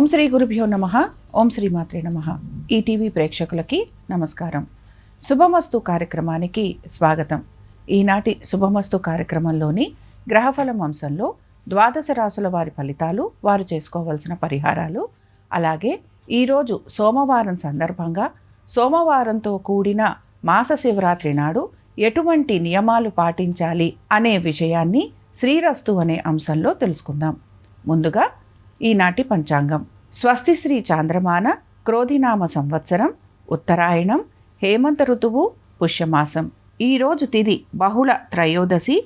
ఓం శ్రీ గురుభ్యో నమః. ఓం శ్రీ మాత్రే నమః. ఈటీవీ ప్రేక్షకులకి నమస్కారం. శుభమస్తు కార్యక్రమానికి స్వాగతం. ఈనాటి శుభమస్తు కార్యక్రమంలోని గ్రహఫలం అంశంలో ద్వాదశ రాసుల వారి ఫలితాలు, వారు చేసుకోవాల్సిన పరిహారాలు, అలాగే ఈరోజు సోమవారం సందర్భంగా సోమవారంతో కూడిన మాస శివరాత్రి నాడు ఎటువంటి నియమాలు పాటించాలి అనే విషయాన్ని శ్రీరస్తు అనే అంశంలో తెలుసుకుందాం. ముందుగా ఈనాటి పంచాంగం. స్వస్తి శ్రీ చాంద్రమాన క్రోధినామ సంవత్సరం, ఉత్తరాయణం, హేమంత ఋతువు, పుష్యమాసం. ఈరోజు తిథి బహుళ త్రయోదశి,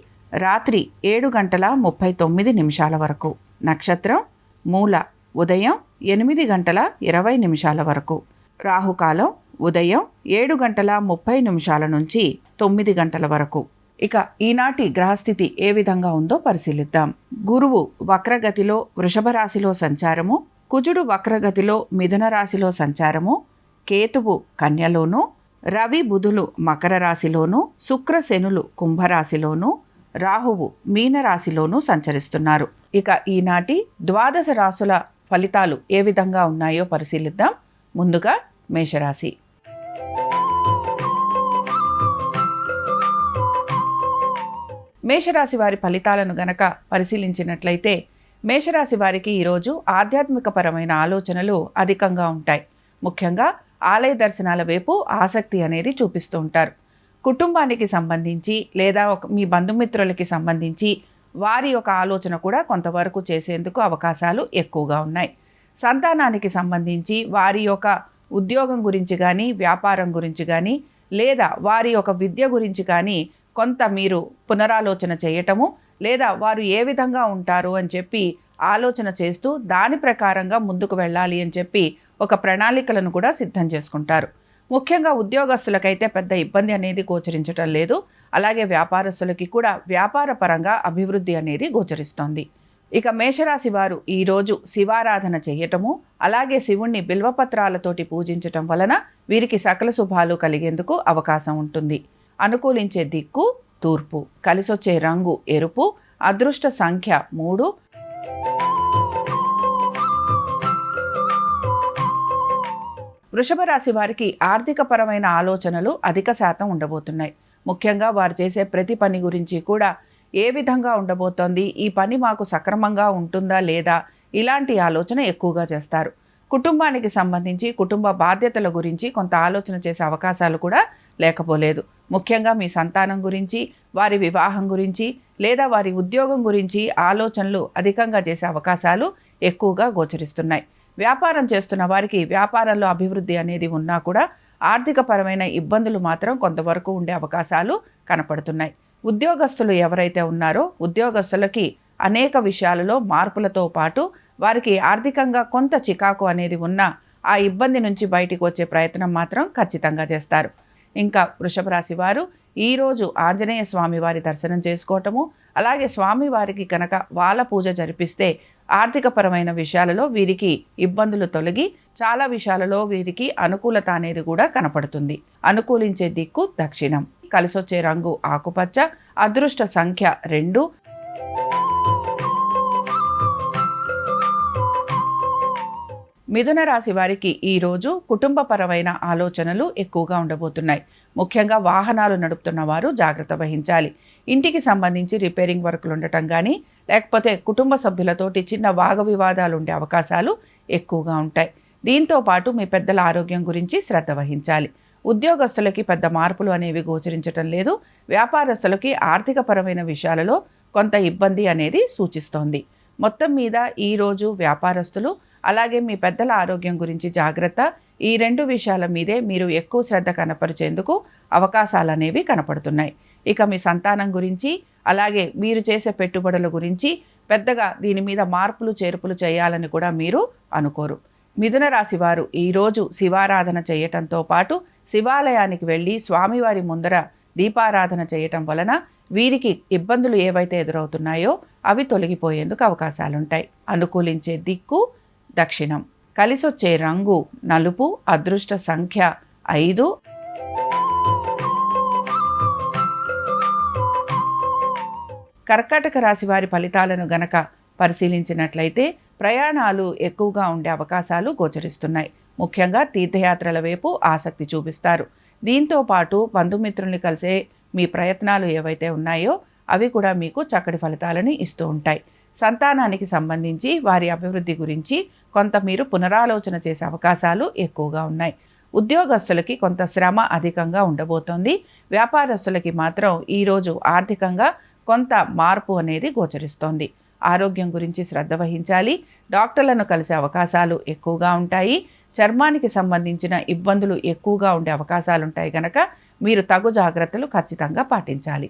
రాత్రి 7:39 వరకు. నక్షత్రం మూల, ఉదయం 8:20 వరకు. రాహుకాలం ఉదయం 7:30 నుంచి 9 వరకు. ఇక ఈనాటి గ్రహస్థితి ఏ విధంగా ఉందో పరిశీలిద్దాం. గురువు వక్రగతిలో వృషభ రాశిలో సంచారము, కుజుడు వక్రగతిలో మిథున రాశిలో సంచారము, కేతువు కన్యలోను, రవి బుధులు మకర రాశిలోను, శుక్ర శనులు కుంభరాశిలోను, రాహువు మీనరాశిలోను సంచరిస్తున్నారు. ఇక ఈనాటి ద్వాదశ రాశుల ఫలితాలు ఏ విధంగా ఉన్నాయో పరిశీలిద్దాం. ముందుగా మేషరాశి. మేషరాశి వారి ఫలితాలను గనక పరిశీలించినట్లయితే మేషరాశి వారికి ఈరోజు ఆధ్యాత్మికపరమైన ఆలోచనలు అధికంగా ఉంటాయి. ముఖ్యంగా ఆలయ దర్శనాల వైపు ఆసక్తి అనేది చూపిస్తూ ఉంటారు. కుటుంబానికి సంబంధించి లేదా మీ బంధుమిత్రులకి సంబంధించి వారి యొక్క ఆలోచన కూడా కొంతవరకు చేసేందుకు అవకాశాలు ఎక్కువగా ఉన్నాయి. సంతానానికి సంబంధించి వారి యొక్క ఉద్యోగం గురించి కానీ, వ్యాపారం గురించి కానీ, లేదా వారి యొక్క విద్య గురించి కానీ కొంత మీరు పునరాలోచన చేయటము, లేదా వారు ఏ విధంగా ఉంటారు అని చెప్పి ఆలోచన చేస్తూ దాని ప్రకారంగా ముందుకు వెళ్ళాలి అని చెప్పి ఒక ప్రణాళికలను కూడా సిద్ధం చేసుకుంటారు. ముఖ్యంగా ఉద్యోగస్తులకైతే పెద్ద ఇబ్బంది అనేది గోచరించటం లేదు. అలాగే వ్యాపారస్తులకి కూడా వ్యాపార పరంగా అభివృద్ధి అనేది గోచరిస్తోంది. ఇక మేషరాశి వారు ఈరోజు శివారాధన చేయటము, అలాగే శివుణ్ణి బిల్వపత్రాలతోటి పూజించటం వలన వీరికి సకల శుభాలు కలిగేందుకు అవకాశం ఉంటుంది. అనుకూలించే దిక్కు తూర్పు, కలిసొచ్చే రంగు ఎరుపు, అదృష్ట సంఖ్య 3. వృషభ రాశి వారికి ఆర్థికపరమైన ఆలోచనలు అధిక శాతం ఉండబోతున్నాయి. ముఖ్యంగా వారు చేసే ప్రతి పని గురించి కూడా ఏ విధంగా ఉండబోతోంది, ఈ పని మాకు సక్రమంగా ఉంటుందా లేదా, ఇలాంటి ఆలోచన ఎక్కువగా చేస్తారు. కుటుంబానికి సంబంధించి కుటుంబ బాధ్యతల గురించి కొంత ఆలోచన చేసే అవకాశాలు కూడా లేకపోలేదు. ముఖ్యంగా మీ సంతానం గురించి, వారి వివాహం గురించి, లేదా వారి ఉద్యోగం గురించి ఆలోచనలు అధికంగా చేసే అవకాశాలు ఎక్కువగా గోచరిస్తున్నాయి. వ్యాపారం చేస్తున్న వారికి వ్యాపారంలో అభివృద్ధి అనేది ఉన్నా కూడా ఆర్థికపరమైన ఇబ్బందులు మాత్రం కొంతవరకు ఉండే అవకాశాలు కనపడుతున్నాయి. ఉద్యోగస్తులు ఎవరైతే ఉన్నారో ఉద్యోగస్తులకి అనేక విషయాలలో మార్పులతో పాటు వారికి ఆర్థికంగా కొంత చికాకు అనేది ఉన్నా ఆ ఇబ్బంది నుంచి బయటికి వచ్చే ప్రయత్నం మాత్రం ఖచ్చితంగా చేస్తారు. ఇంకా వృషభ రాశి వారు ఈరోజు ఆంజనేయ స్వామి వారి దర్శనం చేసుకోవటము, అలాగే స్వామివారికి కనుక వాళ్ళ పూజ జరిపిస్తే ఆర్థికపరమైన విషయాలలో వీరికి ఇబ్బందులు తొలగి చాలా విషయాలలో వీరికి అనుకూలత అనేది కూడా కనపడుతుంది. అనుకూలించే దిక్కు దక్షిణం, కలిసొచ్చే రంగు ఆకుపచ్చ, అదృష్ట సంఖ్య 2. మిథున రాశి వారికి ఈరోజు కుటుంబపరమైన ఆలోచనలు ఎక్కువగా ఉండబోతున్నాయి. ముఖ్యంగా వాహనాలు నడుపుతున్న వారు జాగ్రత్త వహించాలి. ఇంటికి సంబంధించి రిపేరింగ్ వర్కులు ఉండటం కానీ, లేకపోతే కుటుంబ సభ్యులతోటి చిన్న వాగ వివాదాలు ఉండే అవకాశాలు ఎక్కువగా ఉంటాయి. దీంతో పాటు మీ పెద్దల ఆరోగ్యం గురించి శ్రద్ధ వహించాలి. ఉద్యోగస్తులకి పెద్ద మార్పులు అనేవి గోచరించటం లేదు. వ్యాపారస్తులకి ఆర్థికపరమైన విషయాలలో కొంత ఇబ్బంది అనేది సూచిస్తోంది. మొత్తం మీద ఈరోజు వ్యాపారస్తులు అలాగే మీ పెద్దల ఆరోగ్యం గురించి జాగ్రత్త, ఈ 2 విషయాల మీదే మీరు ఎక్కువ శ్రద్ధ కనపరిచేందుకు అవకాశాలు అనేవి కనపడుతున్నాయి. ఇక మీ సంతానం గురించి, అలాగే మీరు చేసే పెట్టుబడుల గురించి పెద్దగా దీని మీద మార్పులు చేర్పులు చేయాలని కూడా మీరు అనుకోరు. మిథున రాశి వారు ఈరోజు శివారాధన చేయటంతో పాటు శివాలయానికి వెళ్ళి స్వామివారి ముందర దీపారాధన చేయటం వలన వీరికి ఇబ్బందులు ఏవైతే ఎదురవుతున్నాయో అవి తొలగిపోయేందుకు అవకాశాలుంటాయి. అనుకూలించే దిక్కు దక్షిణం, కలిసొచ్చే రంగు నలుపు, అదృష్ట సంఖ్య 5. కర్కాటక రాశి వారి ఫలితాలను గనక పరిశీలించినట్లయితే ప్రయాణాలు ఎక్కువగా ఉండే అవకాశాలు గోచరిస్తున్నాయి. ముఖ్యంగా తీర్థయాత్రల వైపు ఆసక్తి చూపిస్తారు. దీంతో పాటు బంధుమిత్రుల్ని కలిసే మీ ప్రయత్నాలు ఏవైతే ఉన్నాయో అవి కూడా మీకు చక్కటి ఫలితాలని ఇస్తూ ఉంటాయి. సంతానానికి సంబంధించి వారి అభివృద్ధి గురించి కొంత మీరు పునరాలోచన చేసే అవకాశాలు ఎక్కువగా ఉన్నాయి. ఉద్యోగస్తులకి కొంత శ్రమ అధికంగా ఉండబోతోంది. వ్యాపారస్తులకి మాత్రం ఈరోజు ఆర్థికంగా కొంత మార్పు అనేది గోచరిస్తోంది. ఆరోగ్యం గురించి శ్రద్ధ వహించాలి. డాక్టర్లను కలిసే అవకాశాలు ఎక్కువగా ఉంటాయి. చర్మానికి సంబంధించిన ఇబ్బందులు ఎక్కువగా ఉండే అవకాశాలు ఉంటాయి కనుక మీరు తగు జాగ్రత్తలు ఖచ్చితంగా పాటించాలి.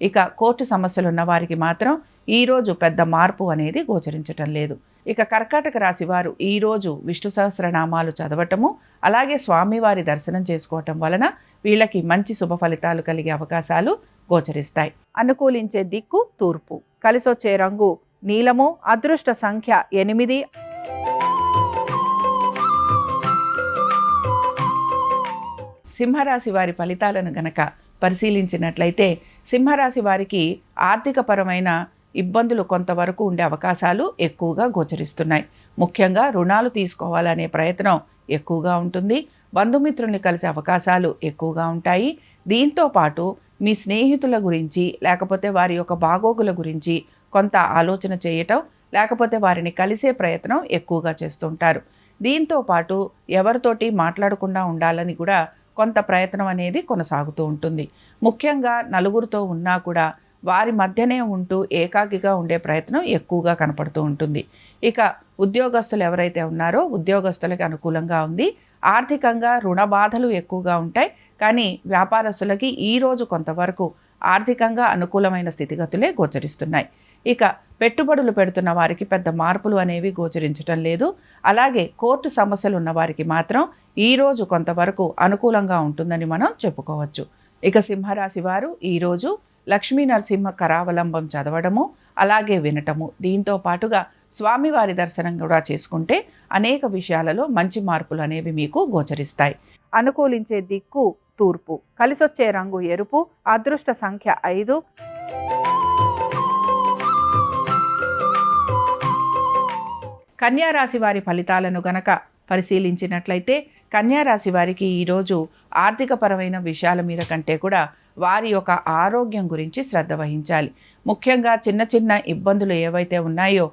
ఇక కోర్టు సమస్యలు ఉన్న వారికి మాత్రం ఈరోజు పెద్ద మార్పు అనేది గోచరించటం లేదు. ఇక కర్కాటక రాశి వారు ఈరోజు విష్ణు సహస్రనామాలు చదవటము, అలాగే స్వామివారి దర్శనం చేసుకోవటం వలన వీళ్ళకి మంచి శుభ ఫలితాలు కలిగే అవకాశాలు గోచరిస్తాయి. అనుకూలించే దిక్కు తూర్పు. కలిసొచ్చే రంగు నీలము. అదృష్ట సంఖ్య 8. సింహరాశి వారి ఫలితాలను గనక పరిశీలించినట్లయితే సింహరాశి వారికి ఆర్థికపరమైన ఇబ్బందులు కొంతవరకు ఉండే అవకాశాలు ఎక్కువగా గోచరిస్తున్నాయి. ముఖ్యంగా రుణాలు తీసుకోవాలనే ప్రయత్నం ఎక్కువగా ఉంటుంది. బంధుమిత్రుల్ని కలిసే అవకాశాలు ఎక్కువగా ఉంటాయి. దీంతో పాటు మీ స్నేహితుల గురించి లేకపోతే వారి యొక్క బాగోగుల గురించి కొంత ఆలోచన చేయటం, లేకపోతే వారిని కలిసే ప్రయత్నం ఎక్కువగా చేస్తుంటారు. దీంతో పాటు ఎవరితోటి మాట్లాడకుండా ఉండాలని కూడా కొంత ప్రయత్నం అనేది కొనసాగుతూ ఉంటుంది. ముఖ్యంగా నలుగురితో ఉన్నా కూడా వారి మధ్యనే ఉంటూ ఏకాకిగా ఉండే ప్రయత్నం ఎక్కువగా కనపడుతూ ఉంటుంది. ఇక ఉద్యోగస్తులు ఎవరైతే ఉన్నారో ఉద్యోగస్తులకి అనుకూలంగా ఉంది. ఆర్థికంగా రుణ బాధలు ఎక్కువగా ఉంటాయి. కానీ వ్యాపారస్తులకి ఈరోజు కొంతవరకు ఆర్థికంగా అనుకూలమైన స్థితిగతులే గోచరిస్తున్నాయి. ఇక పెట్టుబడులు పెడుతున్న వారికి పెద్ద మార్పులు అనేవి గోచరించటం లేదు. అలాగే కోర్టు సమస్యలు ఉన్న వారికి మాత్రం ఈరోజు కొంతవరకు అనుకూలంగా ఉంటుందని మనం చెప్పుకోవచ్చు. ఇక సింహరాశి వారు ఈరోజు లక్ష్మీ నరసింహ కరావలంబం చదవడము, అలాగే వినటము, దీంతో పాటుగా స్వామివారి దర్శనం కూడా చేసుకుంటే అనేక విషయాలలో మంచి మార్పులు అనేవి మీకు గోచరిస్తాయి. అనుకూలించే దిక్కు తూర్పు. కలిసొచ్చే రంగు ఎరుపు. అదృష్ట సంఖ్య 5. కన్యారాశి వారి ఫలితాలను గనక పరిశీలించినట్లయితే కన్యారాశి వారికి ఈరోజు ఆర్థికపరమైన విషయాల మీద కంటే కూడా వారి యొక్క ఆరోగ్యం గురించి శ్రద్ధ వహించాలి. ముఖ్యంగా చిన్న చిన్న ఇబ్బందులు ఏవైతే ఉన్నాయో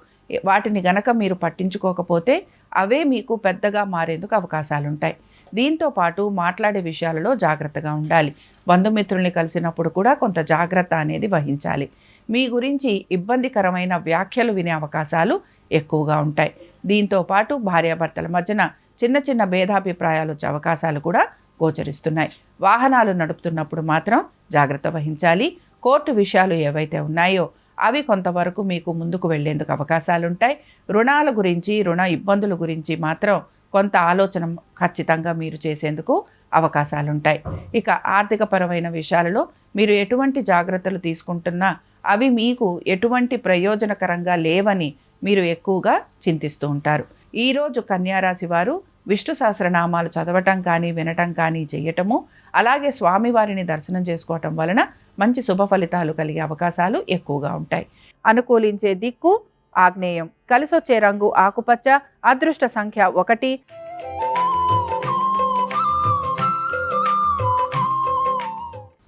వాటిని గనక మీరు పట్టించుకోకపోతే అవే మీకు పెద్దగా మారేందుకు అవకాశాలు ఉంటాయి. దీంతో పాటు మాట్లాడే విషయాలలో జాగ్రత్తగా ఉండాలి. బంధుమిత్రుల్ని కలిసినప్పుడు కూడా కొంత జాగ్రత్త అనేది వహించాలి. మీ గురించి ఇబ్బందికరమైన వ్యాఖ్యలు వినే అవకాశాలు ఎక్కువగా ఉంటాయి. దీంతో పాటు భార్యాభర్తల మధ్యన చిన్న చిన్న భేదాభిప్రాయాలు వచ్చే అవకాశాలు కూడా గోచరిస్తున్నాయి. వాహనాలు నడుపుతున్నప్పుడు మాత్రం జాగ్రత్త వహించాలి. కోర్టు విషయాలు ఏవైతే ఉన్నాయో అవి కొంతవరకు మీకు ముందుకు వెళ్లేందుకు అవకాశాలు ఉంటాయి. రుణాల గురించి, రుణ ఇబ్బందుల గురించి మాత్రం కొంత ఆలోచన ఖచ్చితంగా మీరు చేసేందుకు అవకాశాలు ఉంటాయి. ఇక ఆర్థికపరమైన విషయాలలో మీరు ఎటువంటి జాగ్రత్తలు తీసుకుంటున్నా అవి మీకు ఎటువంటి ప్రయోజనకరంగా లేవని మీరు ఎక్కువగా చింతిస్తూ ఉంటారు. ఈరోజు కన్యారాశి వారు విష్ణు సహస్రనామాలు చదవటం కానీ వినటం కానీ చేయటము, అలాగే స్వామివారిని దర్శనం చేసుకోవటం వలన మంచి శుభ ఫలితాలు కలిగే అవకాశాలు ఎక్కువగా ఉంటాయి. అనుకూలించే దిక్కు ఆగ్నేయం. కలిసొచ్చే రంగు ఆకుపచ్చ. అదృష్ట సంఖ్య 1.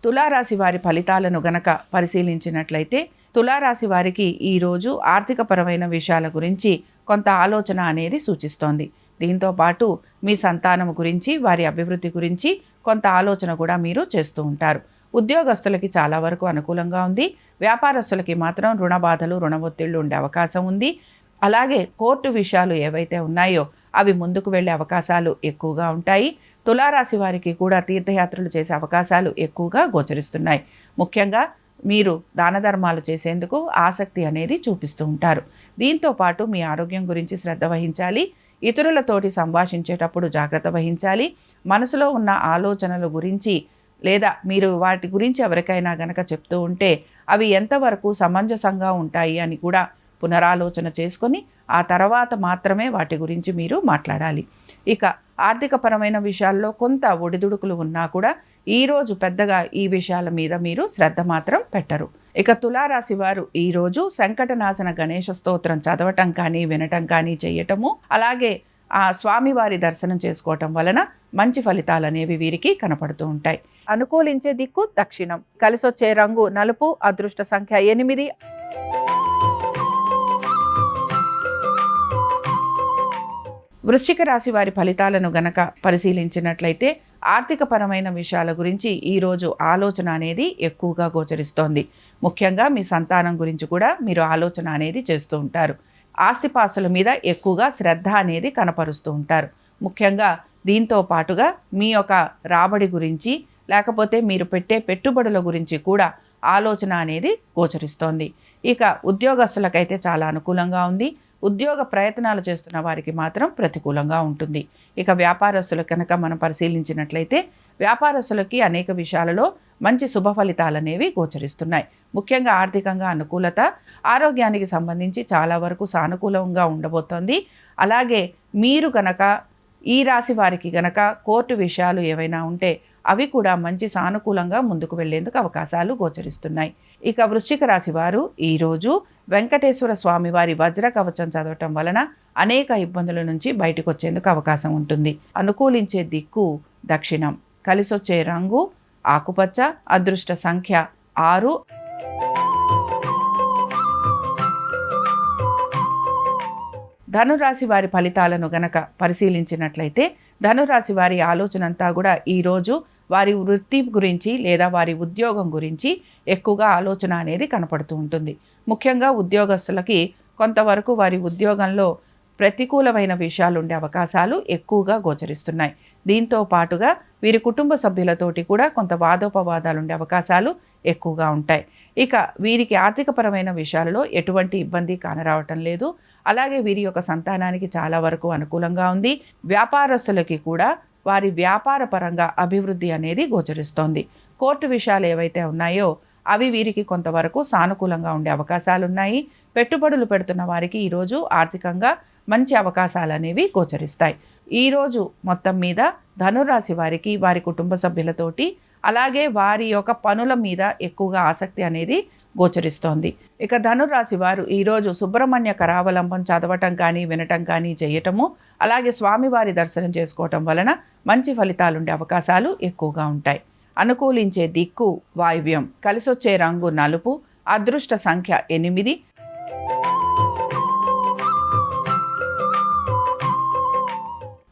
తులారాశి వారి ఫలితాలను గనక పరిశీలించినట్లయితే తులారాశి వారికి ఈరోజు ఆర్థికపరమైన విషయాల గురించి కొంత ఆలోచన అనేది సూచిస్తోంది. దీంతో పాటు మీ సంతానం గురించి, వారి అభివృద్ధి గురించి కొంత ఆలోచన కూడా మీరు చేస్తూ ఉంటారు. ఉద్యోగస్తులకి చాలా వరకు అనుకూలంగా ఉంది. వ్యాపారస్తులకి మాత్రం రుణ బాధలు, రుణ ఒత్తిళ్లు ఉండే అవకాశం ఉంది. అలాగే కోర్టు విషయాలు ఏవైతే ఉన్నాయో అవి ముందుకు వెళ్ళే అవకాశాలు ఎక్కువగా ఉంటాయి. తులారాశి వారికి కూడా తీర్థయాత్రలు చేసే అవకాశాలు ఎక్కువగా గోచరిస్తున్నాయి. ముఖ్యంగా మీరు దాన ధర్మాలు చేసేందుకు ఆసక్తి అనేది చూపిస్తూ ఉంటారు. దీంతో పాటు మీ ఆరోగ్యం గురించి శ్రద్ధ వహించాలి. ఇతరులతోటి సంభాషించేటప్పుడు జాగ్రత్త వహించాలి. మనసులో ఉన్న ఆలోచనల గురించి లేదా మీరు వాటి గురించి ఎవరికైనా గనక చెప్తూ ఉంటే అవి ఎంతవరకు సమంజసంగా ఉంటాయి అని కూడా పునరాలోచన చేసుకొని ఆ తర్వాత మాత్రమే వాటి గురించి మీరు మాట్లాడాలి. ఇక ఆర్థికపరమైన విషయాల్లో కొంత ఒడిదుడుకులు ఉన్నా కూడా ఈరోజు పెద్దగా ఈ విషయాల మీద మీరు శ్రద్ధ మాత్రం పెట్టరు. ఇక తులారాశి వారు ఈరోజు సంకటనాశన గణేష స్తోత్రం చదవటం కానీ వినటం కానీ చేయటము, అలాగే ఆ స్వామివారి దర్శనం చేసుకోవటం వలన మంచి ఫలితాలు అనేవి వీరికి కనపడుతూ ఉంటాయి. అనుకూలించే దిక్కు దక్షిణం. కలిసొచ్చే రంగు నలుపు. అదృష్ట సంఖ్య 8. వృశ్చిక రాశి వారి ఫలితాలను గనక పరిశీలించినట్లయితే ఆర్థికపరమైన విషయాల గురించి ఈరోజు ఆలోచన అనేది ఎక్కువగా గోచరిస్తోంది. ముఖ్యంగా మీ సంతానం గురించి కూడా మీరు ఆలోచన అనేది చేస్తూ ఉంటారు. ఆస్తిపాస్తుల మీద ఎక్కువగా శ్రద్ధ అనేది కనపరుస్తూ ఉంటారు. ముఖ్యంగా దీంతో పాటుగా మీ యొక్క రాబడి గురించి, లేకపోతే మీరు పెట్టే పెట్టుబడుల గురించి కూడా ఆలోచన అనేది గోచరిస్తోంది. ఇక ఉద్యోగస్తులకైతే చాలా అనుకూలంగా ఉంది. ఉద్యోగ ప్రయత్నాలు చేస్తున్న వారికి మాత్రం ప్రతికూలంగా ఉంటుంది. ఇక వ్యాపారస్తులు కనుక మనం పరిశీలించినట్లయితే వ్యాపారస్తులకి అనేక విషయాలలో మంచి శుభ ఫలితాలు అనేవి గోచరిస్తున్నాయి. ముఖ్యంగా ఆర్థికంగా అనుకూలత, ఆరోగ్యానికి సంబంధించి చాలా వరకు సానుకూలంగా ఉండబోతోంది. అలాగే మీరు గనక ఈ రాశి వారికి గనక కోర్టు విషయాలు ఏవైనా ఉంటే అవి కూడా మంచి సానుకూలంగా ముందుకు వెళ్లేందుకు అవకాశాలు గోచరిస్తున్నాయి. ఇక వృశ్చిక రాశి వారు ఈరోజు వెంకటేశ్వర స్వామి వారి వజ్ర కవచం చదవటం వలన అనేక ఇబ్బందుల నుంచి బయటకు వచ్చేందుకు అవకాశం ఉంటుంది. అనుకూలించే దిక్కు దక్షిణం. కలిసొచ్చే రంగు ఆకుపచ్చ. అదృష్ట సంఖ్య 6. ధనురాశి వారి ఫలితాలను గనక పరిశీలించినట్లయితే ధనురాశి వారి ఆలోచన అంతా కూడా ఈరోజు వారి వృత్తి గురించి లేదా వారి ఉద్యోగం గురించి ఎక్కువగా ఆలోచన అనేది కనపడుతూ ఉంటుంది. ముఖ్యంగా ఉద్యోగస్తులకి కొంతవరకు వారి ఉద్యోగంలో ప్రతికూలమైన విషయాలు ఉండే అవకాశాలు ఎక్కువగా గోచరిస్తున్నాయి. దీంతో పాటుగా వీరి కుటుంబ సభ్యులతోటి కూడా కొంత వాదోపవాదాలు ఉండే అవకాశాలు ఎక్కువగా ఉంటాయి. ఇక వీరికి ఆర్థికపరమైన విషయాలలో ఎటువంటి ఇబ్బంది కానరావటం లేదు. అలాగే వీరి యొక్క సంతానానికి చాలా వరకు అనుకూలంగా ఉంది. వ్యాపారస్తులకి కూడా వారి వ్యాపార పరంగా అభివృద్ధి అనేది గోచరిస్తోంది. కోర్టు విషయాలు ఏవైతే ఉన్నాయో అవి వీరికి కొంతవరకు సానుకూలంగా ఉండే అవకాశాలు ఉన్నాయి. పెట్టుబడులు పెడుతున్న వారికి ఈరోజు ఆర్థికంగా మంచి అవకాశాలు అనేవి గోచరిస్తాయి. ఈరోజు మొత్తం మీద ధనురాశి వారికి వారి కుటుంబ సభ్యులతోటి, అలాగే వారి యొక్క పనుల మీద ఎక్కువగా ఆసక్తి అనేది గోచరిస్తోంది. ఇక ధనురాశి వారు ఈరోజు సుబ్రహ్మణ్య కరావలంబం చదవటం కానీ వినటం కానీ చేయటము, అలాగే స్వామివారి దర్శనం చేసుకోవటం వలన మంచి ఫలితాలుండే అవకాశాలు ఎక్కువగా ఉంటాయి. అనుకూలించే దిక్కు వాయువ్యం. కలిసొచ్చే రంగు నలుపు. అదృష్ట సంఖ్య 8.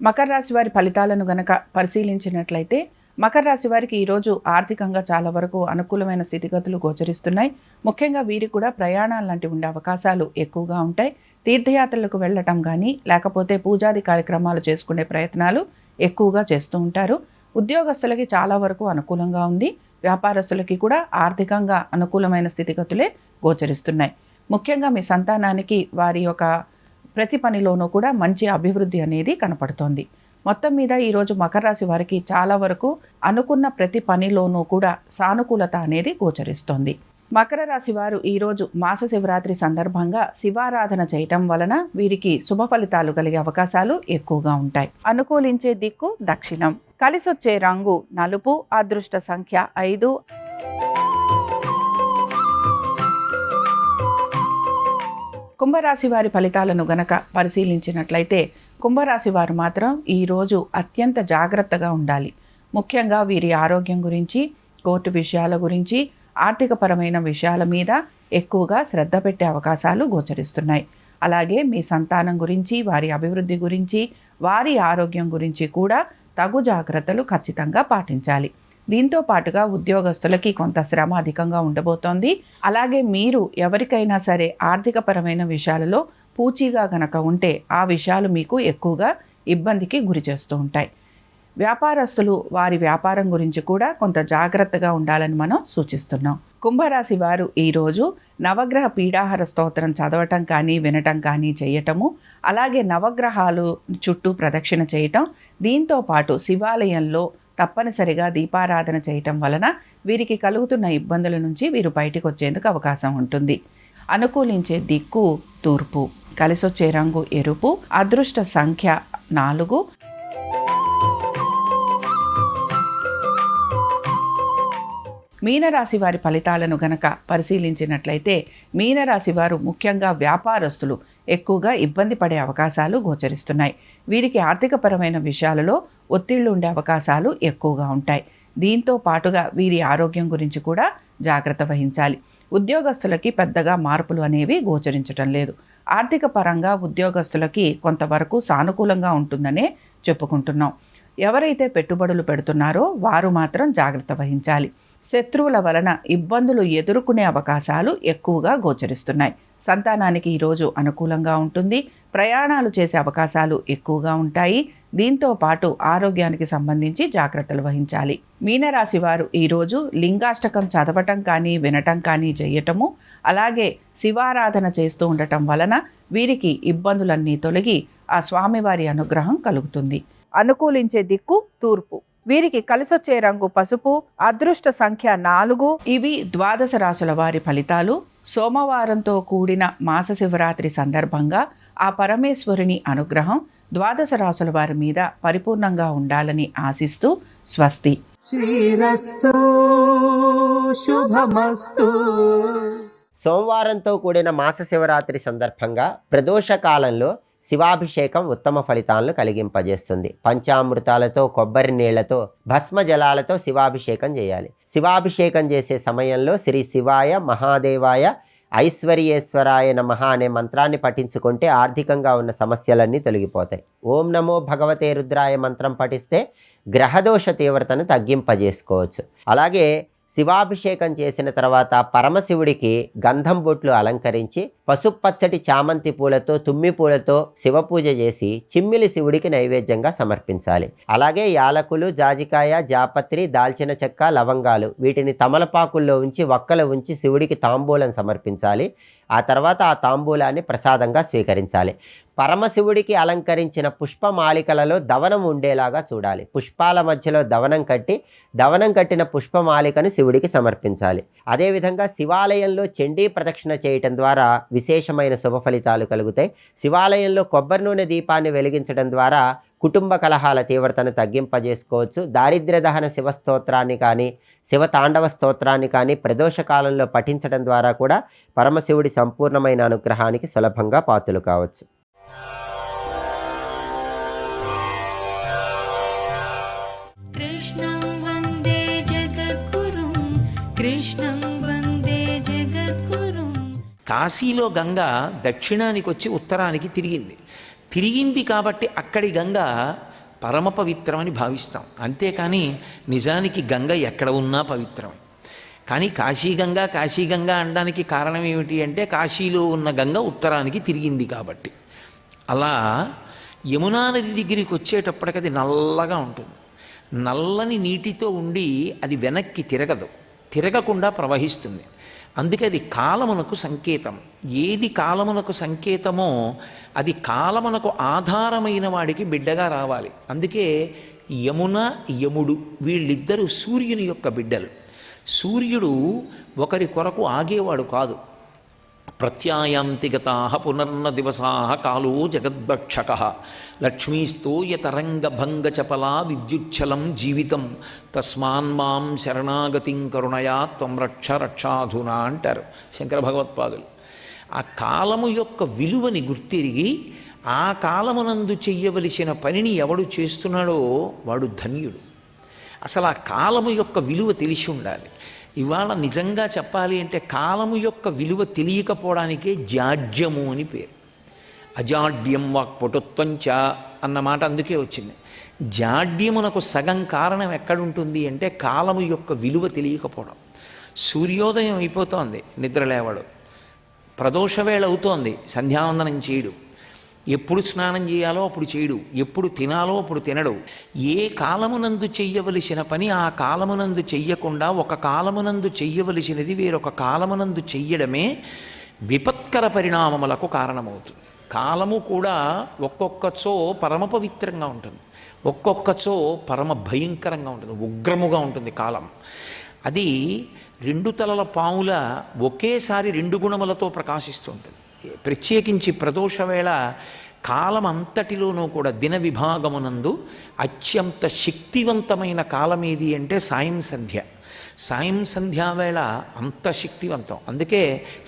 మకర రాశి వారి ఫలితాలను గనక పరిశీలించినట్లయితే మకర రాశి వారికి ఈరోజు ఆర్థికంగా చాలా వరకు అనుకూలమైన స్థితిగతులు గోచరిస్తున్నాయి. ముఖ్యంగా వీరికి కూడా ప్రయాణాలు లాంటివి ఉండే అవకాశాలు ఎక్కువగా ఉంటాయి. తీర్థయాత్రలకు వెళ్ళటం కానీ, లేకపోతే పూజాది కార్యక్రమాలు చేసుకునే ప్రయత్నాలు ఎక్కువగా చేస్తూ ఉంటారు. ఉద్యోగస్తులకి చాలా వరకు అనుకూలంగా ఉంది. వ్యాపారస్తులకి కూడా ఆర్థికంగా అనుకూలమైన స్థితిగతులే గోచరిస్తున్నాయి. ముఖ్యంగా మీ సంతానానికి వారి యొక్క ప్రతి పనిలోనూ కూడా మంచి అభివృద్ధి అనేది కనపడుతోంది. మొత్తం మీద ఈరోజు మకర రాశి వారికి చాలా వరకు అనుకున్న ప్రతి పనిలోనూ కూడా సానుకూలత అనేది గోచరిస్తోంది. మకర రాశి వారు ఈరోజు మాస శివరాత్రి సందర్భంగా శివారాధన చేయటం వలన వీరికి శుభ ఫలితాలు కలిగే అవకాశాలు ఎక్కువగా ఉంటాయి. అనుకూలించే దిక్కు దక్షిణం. కలిసొచ్చే రంగు నలుపు. అదృష్ట సంఖ్య 5. కుంభరాశి వారి ఫలితాలను గనక పరిశీలించినట్లయితే కుంభరాశి వారు మాత్రం ఈరోజు అత్యంత జాగ్రత్తగా ఉండాలి. ముఖ్యంగా వీరి ఆరోగ్యం గురించి, కోర్టు విషయాల గురించి, ఆర్థికపరమైన విషయాల మీద ఎక్కువగా శ్రద్ధ పెట్టే అవకాశాలు గోచరిస్తున్నాయి. అలాగే మీ సంతానం గురించి, వారి అభివృద్ధి గురించి, వారి ఆరోగ్యం గురించి కూడా తగు జాగ్రత్తలు ఖచ్చితంగా పాటించాలి. దీంతో పాటుగా ఉద్యోగస్తులకి కొంత శ్రమ అధికంగా ఉండబోతోంది. అలాగే మీరు ఎవరికైనా సరే ఆర్థికపరమైన విషయాలలో పూచీగా గనక ఉంటే ఆ విషయాలు మీకు ఎక్కువగా ఇబ్బందికి గురి చేస్తూ ఉంటాయి. వ్యాపారస్తులు వారి వ్యాపారం గురించి కూడా కొంత జాగ్రత్తగా ఉండాలని మనం సూచిస్తున్నాం. కుంభరాశి వారు ఈరోజు నవగ్రహ పీడాహార స్తోత్రం చదవటం కానీ వినటం కానీ చేయటము, అలాగే నవగ్రహాలు చుట్టూ ప్రదక్షిణ చేయటం, దీంతో పాటు శివాలయంలో తప్పనిసరిగా దీపారాధన చేయటం వలన వీరికి కలుగుతున్న ఇబ్బందుల నుంచి వీరు బయటకు వచ్చేందుకు అవకాశం ఉంటుంది. అనుకూలించే దిక్కు తూర్పు. కలిసొచ్చే రంగు ఎరుపు. అదృష్ట సంఖ్య 4. మీనరాశి వారి ఫలితాలను గనక పరిశీలించినట్లయితే మీనరాశి వారు ముఖ్యంగా వ్యాపారస్తులు ఎక్కువగా ఇబ్బంది పడే అవకాశాలు గోచరిస్తున్నాయి. వీరికి ఆర్థికపరమైన విషయాలలో ఒత్తిళ్లు ఉండే అవకాశాలు ఎక్కువగా ఉంటాయి. దీంతో పాటుగా వీరి ఆరోగ్యం గురించి కూడా జాగ్రత్త వహించాలి. ఉద్యోగస్తులకి పెద్దగా మార్పులు అనేవి గోచరించటం లేదు. ఆర్థిక పరంగా ఉద్యోగస్తులకి కొంతవరకు సానుకూలంగా ఉంటుందనే చెప్పుకుంటున్నాం. ఎవరైతే పెట్టుబడులు పెడుతున్నారో వారు మాత్రం జాగ్రత్త వహించాలి. శత్రువుల వలన ఇబ్బందులు ఎదుర్కొనే అవకాశాలు ఎక్కువగా గోచరిస్తున్నాయి. సంతానానికి ఈరోజు అనుకూలంగా ఉంటుంది. ప్రయాణాలు చేసే అవకాశాలు ఎక్కువగా ఉంటాయి. దీంతో పాటు ఆరోగ్యానికి సంబంధించి జాగ్రత్తలు వహించాలి. మీనరాశి వారు ఈరోజు లింగాష్టకం చదవటం కానీ వినటం కానీ చేయటము, అలాగే శివారాధన చేస్తూ ఉండటం వలన వీరికి ఇబ్బందులన్నీ తొలగి ఆ స్వామివారి అనుగ్రహం కలుగుతుంది. అనుకూలించే దిక్కు తూర్పు. వీరికి కలిసొచ్చే రంగు పసుపు. అదృష్ట సంఖ్య 4. ఇవి ద్వాదశ రాశుల వారి ఫలితాలు. సోమవారంతో కూడిన మాస శివరాత్రి సందర్భంగా ఆ పరమేశ్వరుని అనుగ్రహం ద్వాదశ రాశుల వారి మీద పరిపూర్ణంగా ఉండాలని ఆశిస్తూ స్వస్తి. శ్రీరస్తు శుభమస్తు. సోమవారంతో కూడిన మాస శివరాత్రి సందర్భంగా ప్రదోష కాలంలో శివాభిషేకం ఉత్తమ ఫలితాలను కలిగింపజేస్తుంది. పంచామృతాలతో, కొబ్బరి నీళ్లతో, భస్మ జలాలతో శివాభిషేకం చేయాలి. శివాభిషేకం చేసే సమయంలో శ్రీ శివాయ మహాదేవాయ ఐశ్వర్యేశ్వరాయ నమః అనే మంత్రాన్ని పఠించుకుంటే ఆర్థికంగా ఉన్న సమస్యలన్నీ తొలగిపోతాయి. ఓం నమో భగవతే రుద్రాయ మంత్రం పఠిస్తే గ్రహదోష తీవ్రతను తగ్గింపజేసుకోవచ్చు. అలాగే శివాభిషేకం చేసిన తర్వాత పరమశివుడికి గంధం బొట్లు అలంకరించి పసుపచ్చటి చామంతి పూలతో, తుమ్మి పూలతో శివపూజ చేసి చిమ్మిలి శివుడికి నైవేద్యంగా సమర్పించాలి. అలాగే యాలకులు, జాజికాయ, జాపత్రి, దాల్చిన చెక్క, లవంగాలు వీటిని తమలపాకుల్లో ఉంచి వక్కలు ఉంచి శివుడికి తాంబూలం సమర్పించాలి. ఆ తర్వాత ఆ తాంబూలాన్ని ప్రసాదంగా స్వీకరించాలి. పరమశివుడికి అలంకరించిన పుష్పమాలికలలో దవనం ఉండేలాగా చూడాలి. పుష్పాల మధ్యలో దవనం కట్టిన పుష్పమాలికను శివుడికి సమర్పించాలి. అదేవిధంగా శివాలయంలో చండీ ప్రదక్షిణ చేయటం ద్వారా విశేషమైన శుభ ఫలితాలు కలుగుతాయి. శివాలయంలో కొబ్బరి నూనె దీపాన్ని వెలిగించడం ద్వారా కుటుంబ కలహాల తీవ్రతను తగ్గింపజేసుకోవచ్చు. దారిద్ర్య దహన శివస్తోత్రాన్ని కానీ, శివతాండవ స్తోత్రాన్ని కానీ ప్రదోష కాలంలో పఠించడం ద్వారా కూడా పరమశివుడి సంపూర్ణమైన అనుగ్రహానికి సులభంగా పాత్రలు కావచ్చు. కృష్ణం వందే జగద్గురుం, కృష్ణం వందే జగద్గురుం. కాశీలో గంగ దక్షిణానికి వచ్చి ఉత్తరానికి తిరిగింది కాబట్టి అక్కడి గంగ పరమ పవిత్రమని భావిస్తాం. అంతేకాని నిజానికి గంగ ఎక్కడ ఉన్నా పవిత్రం. కానీ కాశీగంగ అనడానికి కారణం ఏమిటి అంటే కాశీలో ఉన్న గంగ ఉత్తరానికి తిరిగింది కాబట్టి. అలా యమునా నది దగ్గరికి వచ్చేటప్పటికి అది నల్లగా ఉంటుంది. నల్లని నీటితో ఉండి అది వెనక్కి తిరగకుండా ప్రవహిస్తుంది. అందుకే అది కాలమునకు సంకేతం. ఏది కాలమునకు సంకేతమో అది కాలమునకు ఆధారమైన వాడికి బిడ్డగా రావాలి. అందుకే యమున, యముడు వీళ్ళిద్దరూ సూర్యుని యొక్క బిడ్డలు. సూర్యుడు ఒకరి కొరకు ఆగేవాడు కాదు. ప్రత్యాయాంతి గతాః పునర్న దివసాః కాలో జగద్భక్షకః లక్ష్మీస్తోయతరంగభంగచపలా విద్యుచ్చలం జీవితం తస్మాన్మాం శరణాగతిం కరుణయా త్వం రక్షాధునా అంటారు శంకర భగవత్పాదులు. ఆ కాలము యొక్క విలువని గుర్తిరిగి ఆ కాలమునందు చెయ్యవలసిన పనిని ఎవడు చేస్తున్నాడో వాడు ధన్యుడు. అసలు ఆ కాలము యొక్క విలువ తెలిసి ఉండాలి. ఇవాళ నిజంగా చెప్పాలి అంటే కాలము యొక్క విలువ తెలియకపోవడానికే జాడ్యము అని పేరు. అజాడ్యం వాక్పటుత్వంచ అన్న మాట అందుకే వచ్చింది. జాడ్యమునకు సగం కారణం ఎక్కడుంటుంది అంటే కాలము యొక్క విలువ తెలియకపోవడం. సూర్యోదయం అయిపోతోంది, నిద్ర లేవడు. ప్రదోషవేళ అవుతోంది, సంధ్యావందనం చేయడు. ఎప్పుడు స్నానం చేయాలో అప్పుడు చేయడు, ఎప్పుడు తినాలో అప్పుడు తినడు. ఏ కాలమునందు చెయ్యవలసిన పని ఆ కాలమునందు చెయ్యకుండా ఒక కాలమునందు చెయ్యవలసినది వేరొక కాలమునందు చెయ్యడమే విపత్కర పరిణామములకు కారణమవుతుంది. కాలము కూడా ఒక్కొక్కచో పరమ పవిత్రంగా ఉంటుంది, ఒక్కొక్కచో పరమ భయంకరంగా ఉంటుంది, ఉగ్రముగా ఉంటుంది కాలం. అది రెండు తలల పాముల ఒకేసారి రెండు గుణములతో ప్రకాశిస్తుంటుంది. ప్రత్యేకించి ప్రదోషవేళ కాలం అంతటిలోనూ కూడా దిన విభాగమునందు అత్యంత శక్తివంతమైన కాలం ఏది అంటే సాయం సంధ్య. సాయం సంధ్యావేళ అంత శక్తివంతం. అందుకే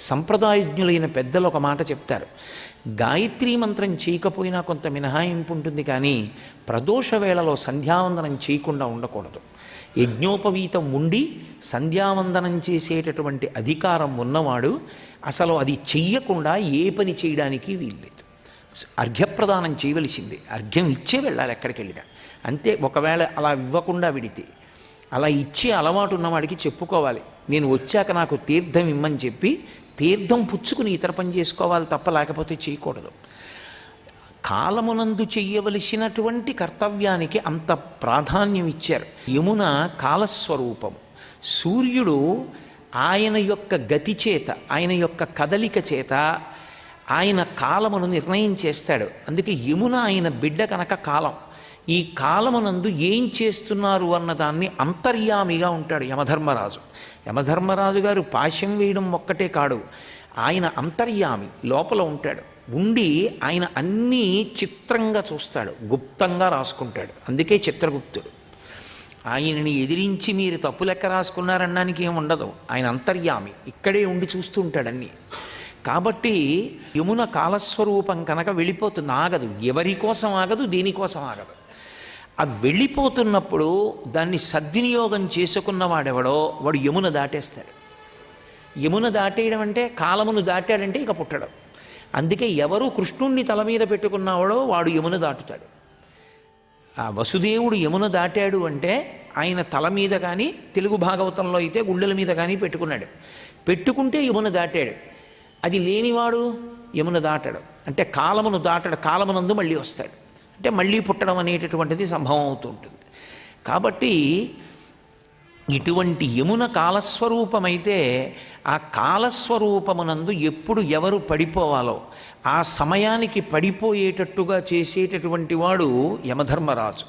సంప్రదాయజ్ఞులైన పెద్దలు ఒక మాట చెప్తారు, గాయత్రీ మంత్రం చేయకపోయినా కొంత మినహాయింపు ఉంటుంది, కానీ ప్రదోష వేళలో సంధ్యావందనం చేయకుండా ఉండకూడదు. యజ్ఞోపవీతం ఉండి సంధ్యావందనం చేసేటటువంటి అధికారం ఉన్నవాడు అసలు అది చెయ్యకుండా ఏ పని చేయడానికి వీల్లేదు. అర్ఘ్యప్రదానం చేయవలసింది, అర్ఘ్యం ఇచ్చే వెళ్ళాలి ఎక్కడికి వెళ్ళినా. అంతే, ఒకవేళ అలా ఇవ్వకుండా విడితే, అలా ఇచ్చే అలవాటు ఉన్నవాడికి చెప్పుకోవాలి, నేను వచ్చాక నాకు తీర్థం ఇమ్మని చెప్పి తీర్థం పుచ్చుకుని ఇతర పని చేసుకోవాలి తప్ప లేకపోతే చేయకూడదు. కాలమునందు చెయ్యవలసినటువంటి కర్తవ్యానికి అంత ప్రాధాన్యం ఇచ్చారు. యమున కాలస్వరూపం. సూర్యుడు ఆయన యొక్క గతి చేత, ఆయన యొక్క కదలిక చేత ఆయన కాలమును నిర్ణయం చేస్తాడు. అందుకే యమున ఆయన బిడ్డ కనుక కాలం. ఈ కాలమునందు ఏం చేస్తున్నారు అన్నదాన్ని అంతర్యామిగా ఉంటాడు యమధర్మరాజు. యమధర్మరాజు గారు పాశం వేయడం ఒక్కటే కాడు, ఆయన అంతర్యామి, లోపల ఉంటాడు. ఉండి ఆయన అన్నీ చిత్రంగా చూస్తాడు, గుప్తంగా రాసుకుంటాడు. అందుకే చిత్రగుప్తుడు. ఆయనని ఎదిరించి మీరు తప్పు లెక్క రాసుకున్నారనడానికి ఏమి ఉండదు. ఆయన అంతర్యామి, ఇక్కడే ఉండి చూస్తూ ఉంటాడు అన్నీ. కాబట్టి యమున కాలస్వరూపం కనుక వెళ్ళిపోతుంది, ఆగదు. ఎవరి కోసం ఆగదు, దేనికోసం ఆగదు. ఆ వెళ్ళిపోతున్నప్పుడు దాన్ని సద్వినియోగం చేసుకున్నవాడెవడో వాడు యమున దాటేస్తాడు. యమున దాటేయడం అంటే కాలమును దాటాడంటే ఇక పుట్టడం. అందుకే ఎవరు కృష్ణుణ్ణి తల మీద పెట్టుకున్నావాడో వాడు యమున దాటుతాడు. ఆ వసుదేవుడు యమున దాటాడు అంటే ఆయన తల మీద కానీ, తెలుగు భాగవతంలో అయితే గుళ్ళల మీద కానీ పెట్టుకున్నాడు. పెట్టుకుంటే యమున దాటాడు. అది లేనివాడు యమున దాటాడు అంటే కాలమును దాటాడు, కాలమునందు మళ్ళీ వస్తాడు అంటే మళ్ళీ పుట్టడం అనేటటువంటిది సంభవం అవుతూ ఉంటుంది. కాబట్టి ఇటువంటి యమున కాలస్వరూపమైతే ఆ కాలస్వరూపమునందు ఎప్పుడు ఎవరు పడిపోవాలో ఆ సమయానికి పడిపోయేటట్టుగా చేసేటటువంటి వాడు యమధర్మరాజు.